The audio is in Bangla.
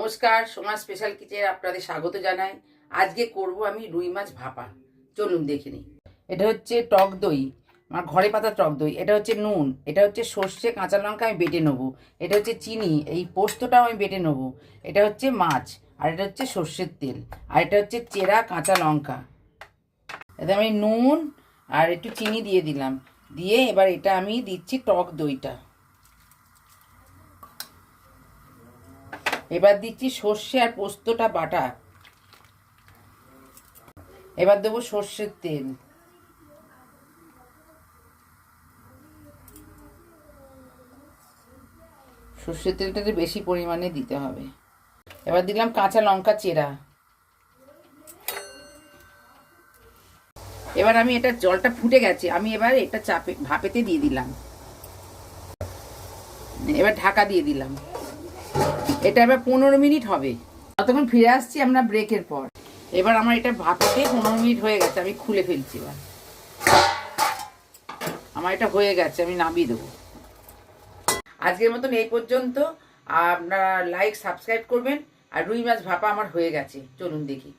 নমস্কার, সোমা স্পেশাল কিচেনে আপনাদের স্বাগত জানাই। আজকে করব আমি রুই মাছ ভাপা। চলুন দেখে নিই। এটা হচ্ছে টক দই, আমার ঘরে পাতা টক দই। এটা হচ্ছে নুন, এটা হচ্ছে সর্ষে কাঁচা লঙ্কা আমি বেটে নেবো। এটা হচ্ছে চিনি, এই পোস্তটাও আমি বেটে নেবো। এটা হচ্ছে মাছ, আর এটা হচ্ছে সর্ষের তেল, আর এটা হচ্ছে চেরা কাঁচা লঙ্কা। এতে আমি নুন আর একটু চিনি দিয়ে দিলাম, দিয়ে এবার এটা আমি দিচ্ছি টক দইটা। এবার দিচ্ছি সর্ষে আর পোস্তটা বাটা। এবার দেবো সর্ষের তেল। সর্ষের তেলটাতে বেশি পরিমাণে দিতে হবে। এবার দিলাম কাঁচা লঙ্কা চেরা। এবার আমি এটা জলটা ফুটে গেছে, আমি এবার এটা চাপে ভাপেতে দিয়ে দিলাম। এবার ঢাকা দিয়ে দিলাম। এটা এবার 15 মিনিট হবে। ততক্ষণ ফিরে আসছি আমরা ব্রেকের পর। এবার আমার এটা ভাপেতে 15 মিনিট হয়ে গেছে, আমি খুলে ফেলছি। এবার আমার এটা হয়ে গেছে, আমি নামিয়ে দেবো। আজকের মতন এই পর্যন্ত। আপনারা লাইক সাবস্ক্রাইব করবেন। আর রুই মাছ ভাপা আমার হয়ে গেছে, চলুন দেখি।